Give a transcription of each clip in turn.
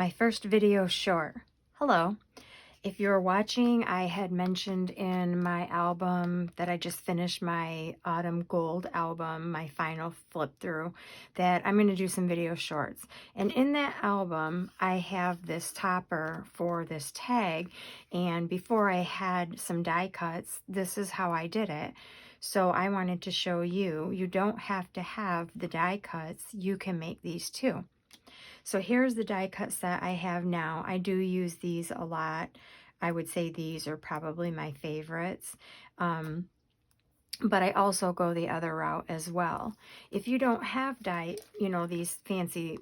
my first video short. Hello. If you're watching, I had mentioned in my album that I just finished my Autumn Gold album, my final flip through, that I'm going to do some video shorts. And in that album, I have this topper for this tag. And before I had some die cuts, this is how I did it. So I wanted to show you, you don't have to have the die cuts. You can make these too. So here's the die cut set I have now. I do use these a lot. I would say these are probably my favorites. But I also go the other route as well. If you don't have die, these fancy,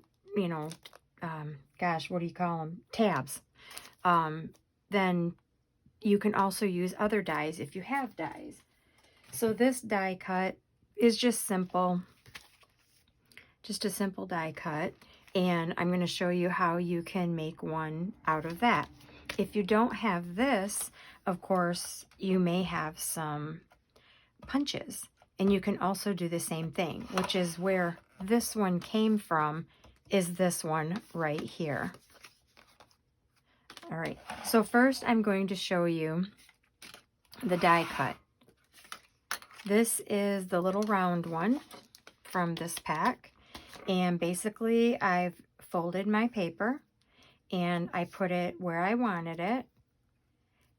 gosh, what do you call them? Tabs. Then you can also use other dies if you have dies. So this die cut is just simple. Just a simple die cut. And I'm going to show you how you can make one out of that. If you don't have this, of course, you may have some punches. And you can also do the same thing, which is where this one came from, is this one right here. All right, so first I'm going to show you the die cut. This is the little round one from this pack. And basically, I've folded my paper and I put it where I wanted it.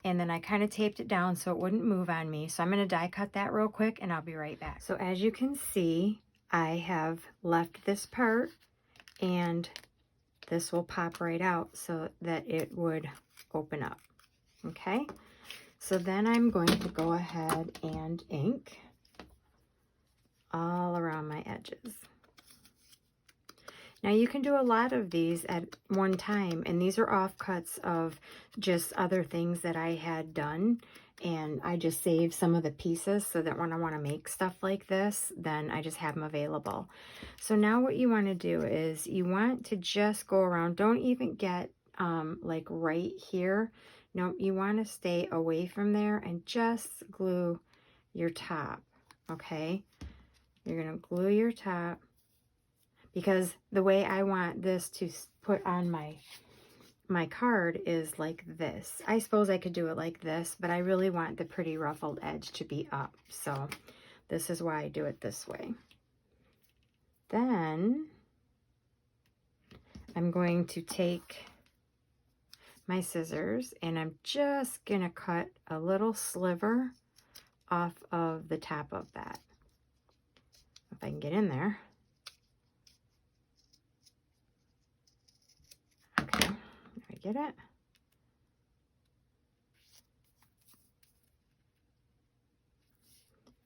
And then I kind of taped it down so it wouldn't move on me. So I'm going to die cut that real quick and I'll be right back. So as you can see, I have left this part and this will pop right out so that it would open up. Okay. So then I'm going to go ahead and ink all around my edges. Now you can do a lot of these at one time, and these are offcuts of just other things that I had done, and I just saved some of the pieces so that when I want to make stuff like this, then I just have them available. So now what you want to do is you want to just go around. Don't even get like right here. No, you want to stay away from there and just glue your top, okay? You're going to glue your top. Because the way I want this to put on my card is like this. I suppose I could do it like this, but I really want the pretty ruffled edge to be up. So this is why I do it this way. Then I'm going to take my scissors and I'm just going to cut a little sliver off of the top of that. If I can get in there. Get it?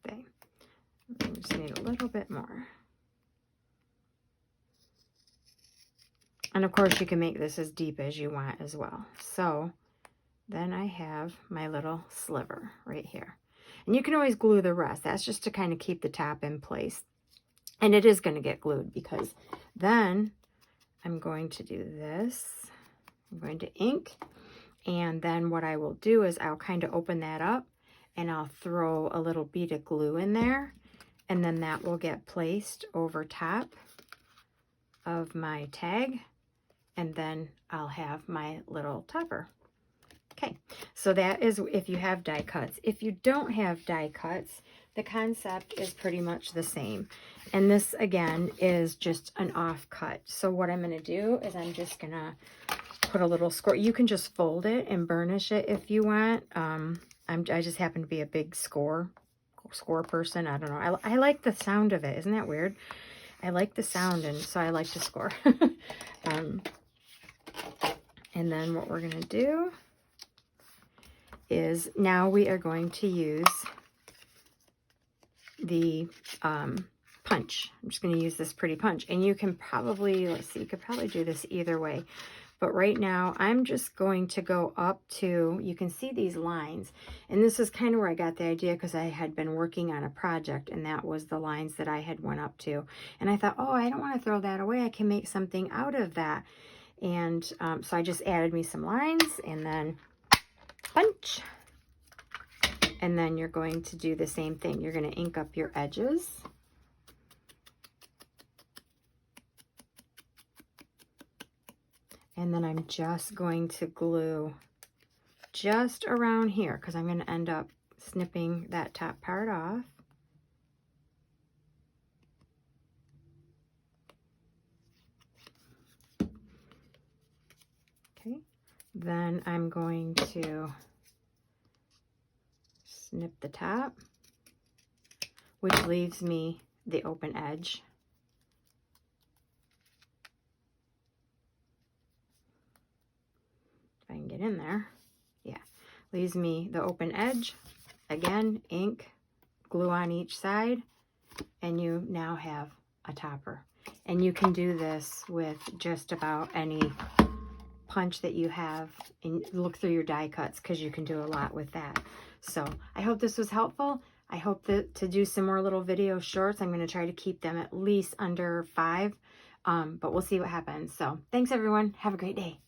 Okay. I just need a little bit more. And of course you can make this as deep as you want as well. So then I have my little sliver right here. And you can always glue the rest. That's just to kind of keep the top in place. And it is going to get glued because then I'm going to do this. I'm going to ink, and then what I will do is I'll kind of open that up and I'll throw a little bead of glue in there, and then that will get placed over top of my tag, and then I'll have my little topper. Okay, so that is if you have die cuts. If you don't have die cuts, the concept is pretty much the same. And this again is just an offcut. So what I'm going to do is I'm just going to put a little score. You can just fold it and burnish it if you want. I just happen to be a big score person. I don't know. I like the sound of it. Isn't that weird? I like the sound, and so I like to score. And then what we're going to do is now we are going to use the punch. I'm just going to use this pretty punch. And you can probably, let's see, you could probably do this either way. But right now, I'm just going to go up to, you can see these lines. And this is kind of where I got the idea because I had been working on a project and that was the lines that I had went up to. And I thought, oh, I don't want to throw that away. I can make something out of that. And so I just added me some lines and then punch. And then you're going to do the same thing. You're going to ink up your edges. And then I'm just going to glue just around here because I'm going to end up snipping that top part off. Okay, then I'm going to snip the top, which leaves me the open edge. If I can get in there. Yeah, leaves me the open edge. Again, ink, glue on each side, and you now have a topper. And you can do this with just about any punch that you have, and look through your die cuts because you can do a lot with that. So I hope this was helpful. I hope that to do some more little video shorts. I'm going to try to keep them at least under 5, but we'll see what happens. So thanks everyone. Have a great day.